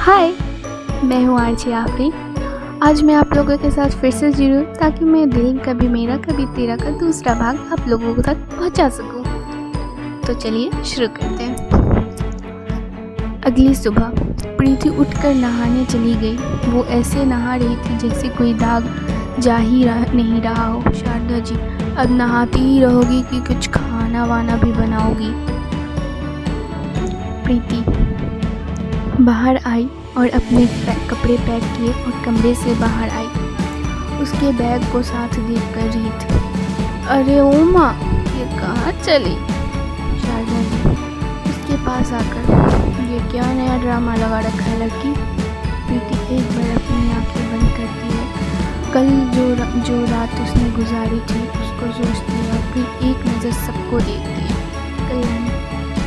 हाय, मैं हूँ आरजे आफरीन। आज मैं आप लोगों के साथ फिर से जुड़ी हूँ ताकि मैं दिल कभी मेरा कभी तेरा का दूसरा भाग आप लोगों तक पहुँचा सकूँ। तो चलिए शुरू करते हैं। अगली सुबह प्रीति उठकर नहाने चली गई। वो ऐसे नहा रही थी जैसे कोई दाग जा ही नहीं रहा हो। शारदा जी, अब नहाती ही रहोगी कि कुछ खाना वाना भी बनाओगी? प्रीति बाहर आई और अपने कपड़े पैक किए और कमरे से बाहर आई। उसके बैग को साथ देखकर रही थी। अरे ओ माँ, ये कहाँ चली? शारदा जी उसके पास आकर, ये क्या नया ड्रामा लगा रखा है लड़की? प्रीति एक बार अपनी आंखें बंद करती है। कल जो रात उसने गुजारी थी उसको सोचती है और फिर एक नज़र सबको देखती है। कल्याणी,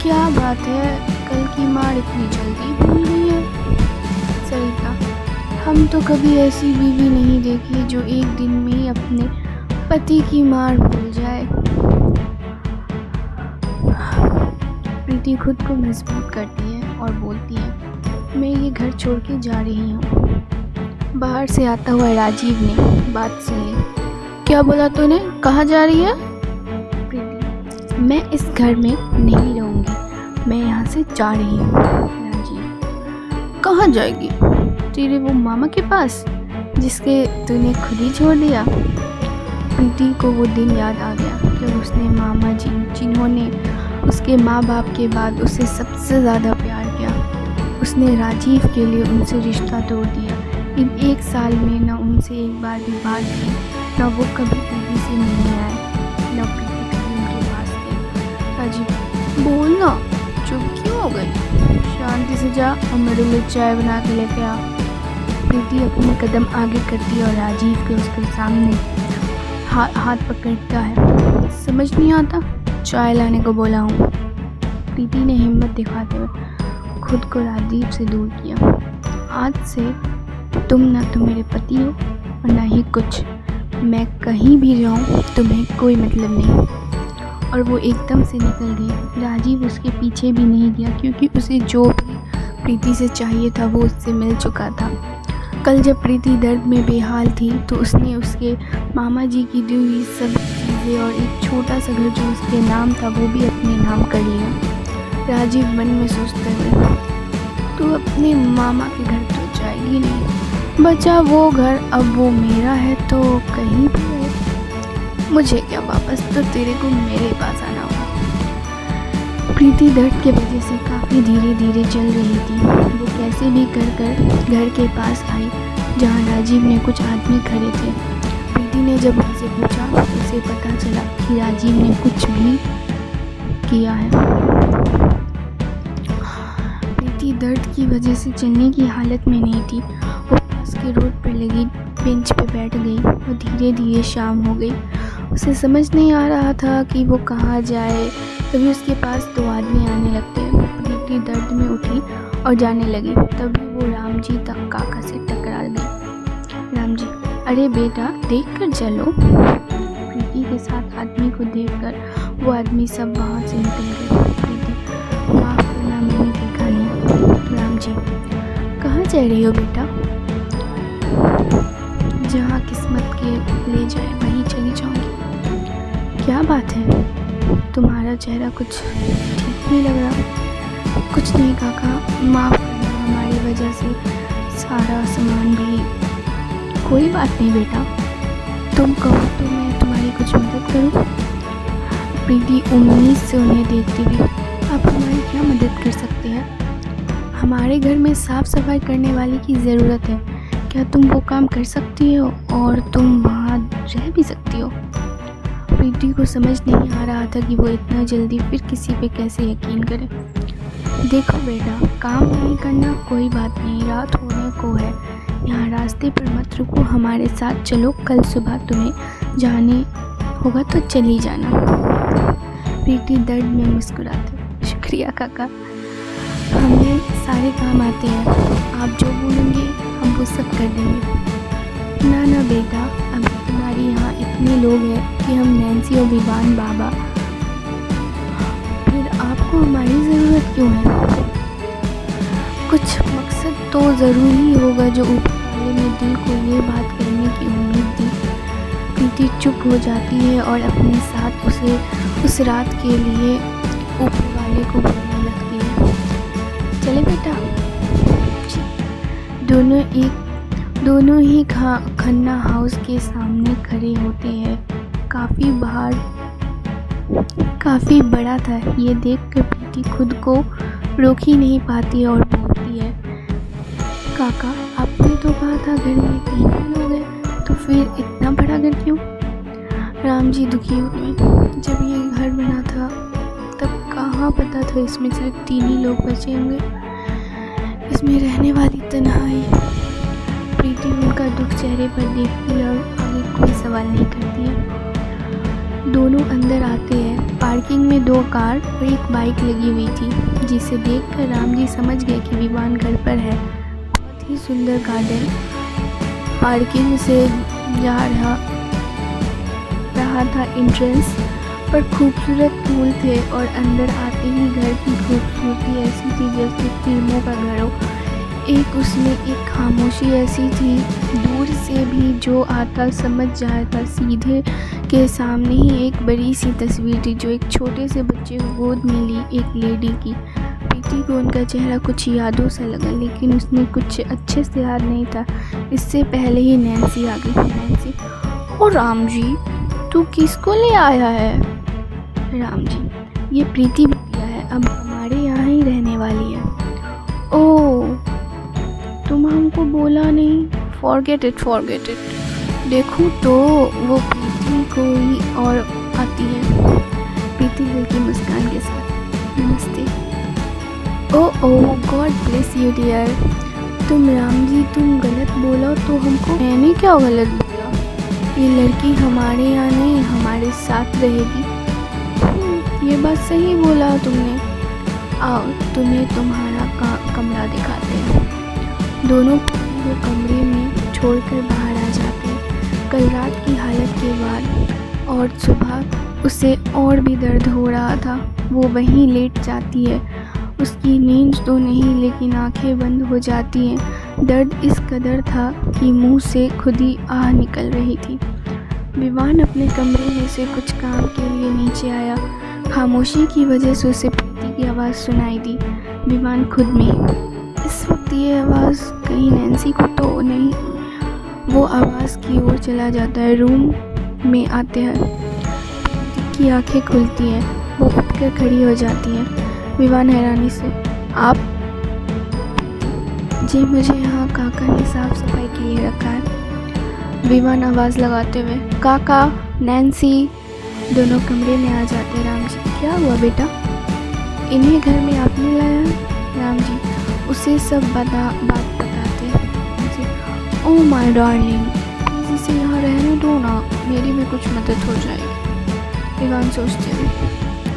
क्या बात है, कल की मार इतनी जल्दी भूल गई है? सरिता, हम तो कभी ऐसी बीवी नहीं देखी जो एक दिन में ही अपने पति की मार भूल जाए। प्रीति खुद को मजबूत करती है और बोलती है, मैं ये घर छोड़ के जा रही हूँ। बाहर से आता हुआ राजीव ने बात सुन ली। क्या बोला तूने? कहाँ जा रही है? प्रीति, मैं इस घर में नहीं रहूँगी, मैं यहाँ से जा रही हूँ। राजीव, कहाँ जाएगी? तेरे वो मामा के पास जिसके तूने खुद ही छोड़ दिया। प्रीति को वो दिन याद आ गया जब उसने मामा जी जिन्होंने उसके माँ बाप के बाद उसे सबसे ज़्यादा प्यार किया, उसने राजीव के लिए उनसे रिश्ता तोड़ दिया। इन एक साल में न उनसे एक बार भी बात की, न वो कभी प्रीति से मिलने आए, न प्रीति कभी उनके पास गई। राजीव, बोल ना, चुप क्यों हो गई? शांति से जा और मेरे लिए चाय बना के लेके आ। प्रीति अपने कदम आगे करती है और राजीव के उसके सामने हाथ पकड़ता है। समझ नहीं आता? चाय लाने को बोला हूँ। प्रीति ने हिम्मत दिखाते हुए खुद को राजीव से दूर किया। आज से तुम ना तो मेरे पति हो और ना ही कुछ। मैं कहीं भी जाऊँ तुम्हें कोई मतलब नहीं। और वो एकदम से निकल गई। राजीव उसके पीछे भी नहीं गया क्योंकि उसे जो भी प्रीति से चाहिए था वो उससे मिल चुका था। कल जब प्रीति दर्द में बेहाल थी तो उसने उसके मामा जी की दी हुई सब चीज़ें और एक छोटा सा घर जो उसके नाम था वो भी अपने नाम कर लिया। राजीव मन में सोचते हुए, तू अपने मामा के घर तो जाएगी नहीं, बचा वो घर, अब वो मेरा है तो कहीं भी है, मुझे क्या, वापस तो तेरे को मेरे पास आना होगा। प्रीति दर्द के वजह से काफ़ी धीरे धीरे चल रही थी। वो कैसे भी कर घर के पास आई जहाँ राजीव ने कुछ आदमी खड़े थे। प्रीति ने जब उनसे पूछा तो उसे पता चला कि राजीव ने कुछ भी किया है। प्रीति दर्द की वजह से चलने की हालत में नहीं थी। वो पास के रोड पर लगी बेंच पे बैठ गई और धीरे धीरे शाम हो गई। उसे समझ नहीं आ रहा था कि वो कहाँ जाए। तभी उसके पास दो आदमी आने लगते। प्रीति दर्द में उठी और जाने लगी। तभी वो राम जी तक काका से टकरा गई। राम जी, अरे बेटा देख कर चलो। प्रीति के साथ आदमी को देखकर वो आदमी सब वहाँ से निकल गए। प्रीति, माफ़ करना, मैंने देखा नहीं। राम जी, कहाँ जा रही हो बेटा? जहाँ किस्मत के ले जाए वहीं चली जाऊँगी। क्या बात है, तुम्हारा चेहरा कुछ ठीक नहीं लग रहा। कुछ नहीं काका, माफ़ करना, हमारी वजह से सारा सामान भी। कोई बात नहीं बेटा, तुम कहो तो मैं तुम्हारी कुछ मदद करूं? प्रीति उम्मीद से उन्हें देखती हुई, आप हमारी क्या मदद कर सकते हैं? हमारे घर में साफ़ सफाई करने वाले की ज़रूरत है। क्या तुम वो काम कर सकती हो और तुम वहाँ रह भी सकती हो? प्रीति को समझ नहीं आ रहा था कि वो इतना जल्दी फिर किसी पे कैसे यकीन करे। देखो बेटा, काम नहीं करना कोई बात नहीं, रात होने को है, यहाँ रास्ते पर मत रुको, हमारे साथ चलो, कल सुबह तुम्हें जाने होगा तो चली जाना। प्रीति दर्द में मुस्कुराते, शुक्रिया काका, हमें सारे काम आते हैं, आप जो बोलेंगे हम वो सब कर देंगे। ना ना बेटा, अभी तुम्हारे यहाँ इतने लोग हैं कि हम नैन्सी और विवान बाबा, फिर आपको हमारी ज़रूरत क्यों है? कुछ मकसद तो ज़रूर ही होगा जो ऊपर वाले ने दिल को ये बात कहने की उम्मीद दी। प्रीति चुप हो जाती है और अपने साथ उसे उस रात के लिए ऊपर वाले को बोलने लगती है, चले बेटा। दोनों ही खन्ना हाउस के सामने खड़े होते हैं। काफ़ी बड़ा था। ये देखकर प्रीति खुद को रोक ही नहीं पाती और बोलती है, काका आपने तो कहा था घर में 3 लोग हैं, तो फिर इतना बड़ा घर क्यों? राम जी दुखी हुए। जब ये घर बना था तब कहाँ पता था इसमें सिर्फ 3 ही लोग बचे होंगे। इसमें रहने वाली तन्हाई। प्रीति उनका दुख चेहरे पर देखती है और आगे कोई सवाल नहीं करती है। दोनों अंदर आते हैं। पार्किंग में 2 कार और एक बाइक लगी हुई थी, जिसे देखकर राम जी समझ गए कि विवान घर पर है। बहुत ही सुंदर गार्डन पार्किंग से जा रहा था एंट्रेंस पर खूबसूरत फूल थे और अंदर आते ही घर की खूबसूरती ऐसी थी जैसे फिल्मों का घर हो। एक उसमें एक खामोशी ऐसी थी, दूर से भी जो आता समझ जाता। सीधे के सामने ही एक बड़ी सी तस्वीर थी जो एक छोटे से बच्चे को गोद में ली एक लेडी की। प्रीति को उनका चेहरा कुछ यादों सा लगा, लेकिन उसने कुछ अच्छे से याद नहीं था। इससे पहले ही नैन्सी आ गई। नैन्सी, ओ राम जी तू किसको ले आया है? राम जी, ये प्रीति बिटिया है, अब हमारे यहाँ ही रहने वाली है। ओह, तुम हमको बोला नहीं। Forget it. देखूँ तो वो प्रीति कोई और आती है। प्रीति हल्की मुस्कान के साथ, नमस्ते। ओह गॉड ब्लेस यू डियर। तुम राम जी तुम गलत बोला तो हमको। मैंने क्या गलत बोला? ये लड़की हमारे यहाँ नहीं हमारे साथ रहेगी। ये बात सही बोला तुमने। आओ तुम्हें तुम्हारा कमरा दिखाते हैं। दोनों वो कमरे में छोड़कर बाहर आ जाते हैं। कल रात की हालत के बाद और सुबह उसे और भी दर्द हो रहा था। वो वहीं लेट जाती है। उसकी नींद तो नहीं लेकिन आंखें बंद हो जाती हैं। दर्द इस कदर था कि मुंह से खुद ही आह निकल रही थी। विवान अपने कमरे में से कुछ काम के लिए नीचे आया। खामोशी की वजह से उसे प्रीति की आवाज़ सुनाई दी। विवान खुद में, इस वक्त ये आवाज़ कहीं नैन्सी को तो नहीं। वो आवाज़ की ओर चला जाता है। रूम में आते हैं प्रीति की आंखें खुलती हैं। वो उठकर खड़ी हो जाती है। विवान हैरानी से, आप? जी मुझे यहाँ काका ने साफ सफाई के लिए रखा है। विवान आवाज़ लगाते हुए, काका, नैन्सी। दोनों कमरे में आ जाते हैं। राम जी, क्या हुआ बेटा? इन्हें घर में आपने लाया है? राम जी उसे सब बात बताते हैं। ओह माय डार्लिंग, प्लीज़ इसे यहाँ रहने दो ना, मेरी भी कुछ मदद हो जाएगी। विवान सोचते हुए,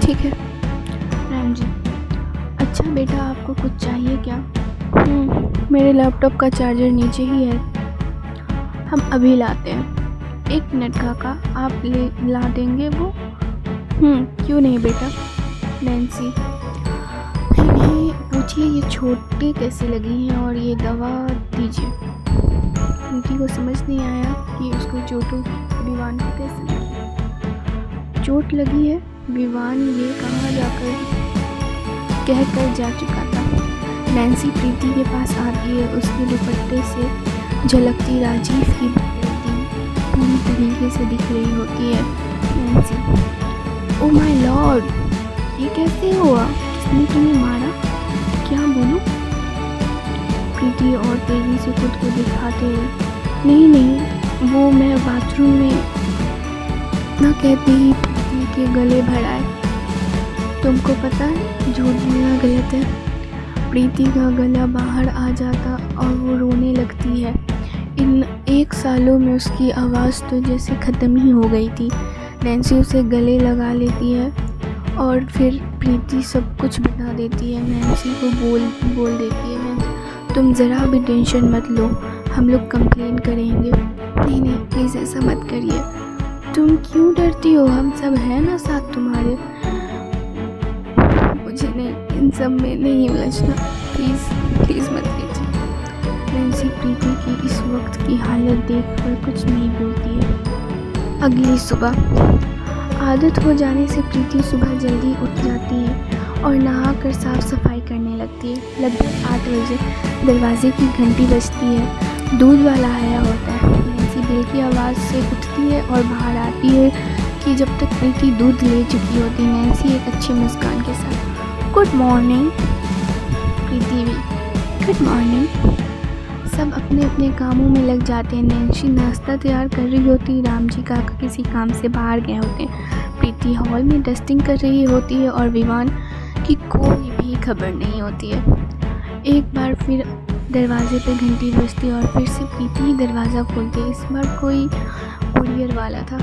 ठीक है। राम जी, अच्छा बेटा आपको कुछ चाहिए क्या? मेरे लैपटॉप का चार्जर नीचे ही है, हम अभी लाते हैं। 1 मिनट काका, आप ला देंगे वो? क्यों नहीं बेटा। नैन्सी, इन्हें पूछिए ये छोटे कैसे लगी हैं और ये दवा दीजिए। प्रीति को समझ नहीं आया कि उसको विवान को कैसे लगी। चोट लगी है? विवान ये कहाँ जाकर कहकर जा चुका था। नैन्सी प्रीति के पास आती है। उसके दुपट्टे से झलकती राजीव की बेटी पूरी तरीके से दिख रही होती है। नैन्सी, ओह माय लॉर्ड, ये कैसे हुआ? किसने तुम्हें मारा? क्या बोलूं? प्रीति और तेजी से खुद को दिखाते हुए, नहीं वो मैं बाथरूम में ना कहते ही प्रीति के गले भर आए। तुमको पता है झूठ बोलना गलत है। प्रीति का गला बाहर आ जाता और वो रोने लगती है। इन 1 सालों में उसकी आवाज़ तो जैसे ख़त्म ही हो गई थी। नैन्सी उसे गले लगा लेती है और फिर प्रीति सब कुछ बता देती है। नैन्सी को बोल देती है, नैन्सी तुम ज़रा भी टेंशन मत लो, हम लोग कंप्लेन करेंगे। नहीं प्लीज़ ऐसा मत करिए। तुम क्यों डरती हो, हम सब हैं ना साथ तुम्हारे। मुझे नहीं इन सब में नहीं उलझना प्लीज़। प्लीज़ मत लीजिए। नैन्सी प्रीति की इस वक्त की हालत देखकर कुछ नहीं बोलती है। अगली सुबह आदत हो जाने से प्रीति सुबह जल्दी उठ जाती है और नहाकर साफ सफाई करने लगती है। लगभग 8 बजे दरवाजे की घंटी बजती है। दूध वाला आया होता है। नैन्सी बेल की आवाज़ से उठती है और बाहर आती है कि जब तक प्रीति दूध ले चुकी होती है। नैन्सी एक अच्छी मुस्कान के साथ गुड मॉर्निंग। प्रीति भी गुड मॉर्निंग। सब अपने अपने कामों में लग जाते हैं। नैन्सी नाश्ता तैयार कर रही होती है। रामजी काका किसी काम से बाहर गए होते हैं। प्रीति हॉल में डस्टिंग कर रही होती है और विवान की कोई भी खबर नहीं होती है। एक बार फिर दरवाजे पे घंटी बजती है और फिर से प्रीति ही दरवाज़ा खोलती है। इस बार कोई कुरियर वाला था।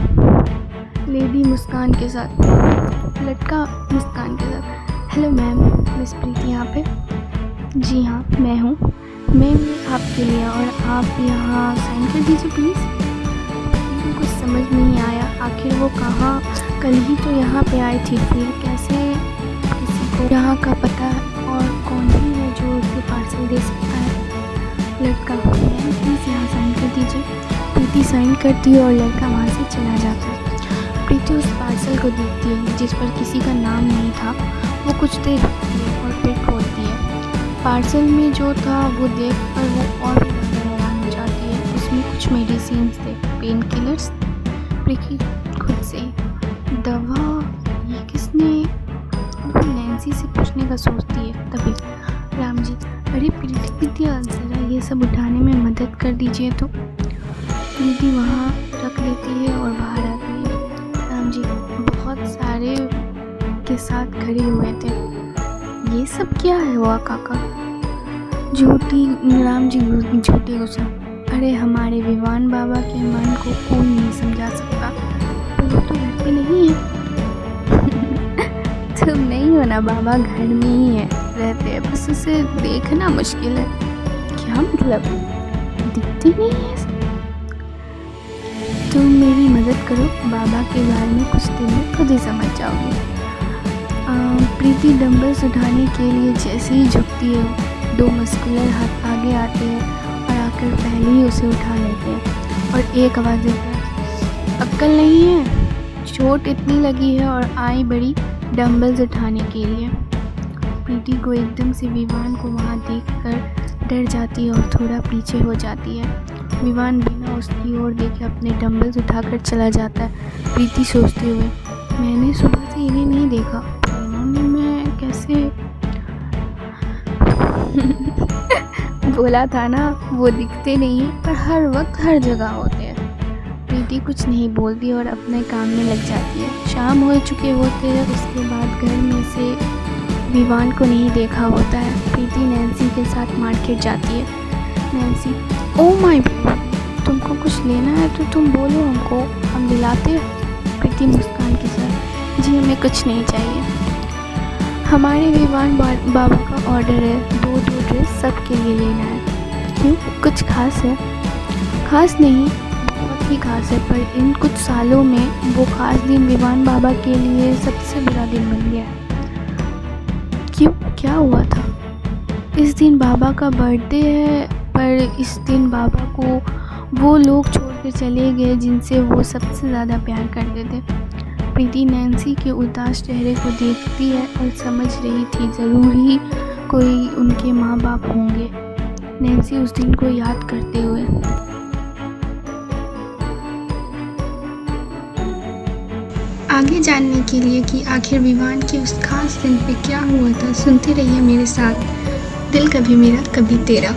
लेडी मुस्कान के साथ, लड़का मुस्कान के साथ, हेलो मैम, मिस प्रीति यहाँ पे? जी हाँ मैं हूँ। मैं आपके लिए, और आप यहाँ साइन कर दीजिए प्लीज़। कुछ समझ नहीं आया, आखिर वो कहाँ, कल ही तो यहाँ पे आई थी, फिर कैसे किसी को यहाँ का पता और कौन ही है जो उसे पार्सल दे सकता है? लड़का, मैम प्लीज़ यहाँ साइन कर दीजिए। प्रीति साइन करती है और लड़का वहाँ से चला जाता है। प्रीति उस पार्सल को देखती है जिस पर किसी का नाम नहीं था। वो कुछ देर रुकती है और फिर खोलती है। पार्सल में जो था वो देख कर वो और भी ज़्यादा हैरान हो जाती है। उसमें कुछ मेडिसिन थे, पेन किलर्स। प्रीति खुद से दवा, ये किसने? वो नैन्सी से पूछने का सोचती है। तभी रामजी, अरे प्रीति जरा ये सब उठाने में मदद कर दीजिए। तो प्रीति वहाँ रख लेती है और बाहर आती है। रामजी बहुत सारे के साथ खड़े हुए थे। ये सब क्या है हुआ काका? झूठी रामजी झूठी गुस्सा, अरे हमारे विवान बाबा के मन को कोई नहीं समझा सकता। वो तो घर पे नहीं है। तुम नहीं हो ना, बाबा घर में ही है, रहते हैं, बस उसे देखना मुश्किल है। क्या मतलब? दिखते नहीं है? तुम मेरी मदद करो, बाबा के बारे में कुछ दिन में खुद ही समझ जाओगे। प्रीति डंबल्स उठाने के लिए जैसे ही झुकती है, 2 मस्कुलर हाथ आगे आते हैं और आकर पहले ही उसे उठा लेते हैं और एक आवाज़ देता है, अक्ल नहीं है, चोट इतनी लगी है और आई बड़ी डंबल्स उठाने के लिए। प्रीति को एकदम से विवान को वहाँ देखकर डर जाती है और थोड़ा पीछे हो जाती है। विवान बिना उसकी ओर देखे अपने डंबल्स उठाकर चला जाता है। प्रीति सोचते हुए, मैंने सुबह से इन्हें नहीं देखा, इन्होंने मैं कैसे बोला था ना, वो दिखते नहीं हैं पर हर वक्त हर जगह होते हैं। प्रीति कुछ नहीं बोलती और अपने काम में लग जाती है। शाम हो चुके होते हैं। उसके बाद घर में से विवान को नहीं देखा होता है। प्रीति नैन्सी के साथ मार्केट जाती है। नैन्सी, ओह माय गॉड, तुमको कुछ लेना है तो तुम बोलो हमको, हम दिलाते हैं। प्रीति मुस्कान के साथ, जी हमें कुछ नहीं चाहिए, हमारे विवान बाबा का ऑर्डर है, 2 ड्रेस सबके लिए लेना है। क्यों, कुछ खास है? खास नहीं, बहुत ही खास है, पर इन कुछ सालों में वो खास दिन विवान बाबा के लिए सबसे बुरा दिन बन गया है। क्यों, क्या हुआ था? इस दिन बाबा का बर्थडे है, पर इस दिन बाबा को वो लोग छोड़कर चले गए जिनसे वो सबसे ज़्यादा प्यार करते थे। प्रीति नैन्सी के उदास चेहरे को देखती है और समझ रही थी ज़रूर ही कोई उनके माँ बाप होंगे। नैन्सी उस दिन को याद करते हुए, आगे जानने के लिए कि आखिर विवान के उस खास दिन पे क्या हुआ था, सुनते रहिए मेरे साथ दिल कभी मेरा कभी तेरा।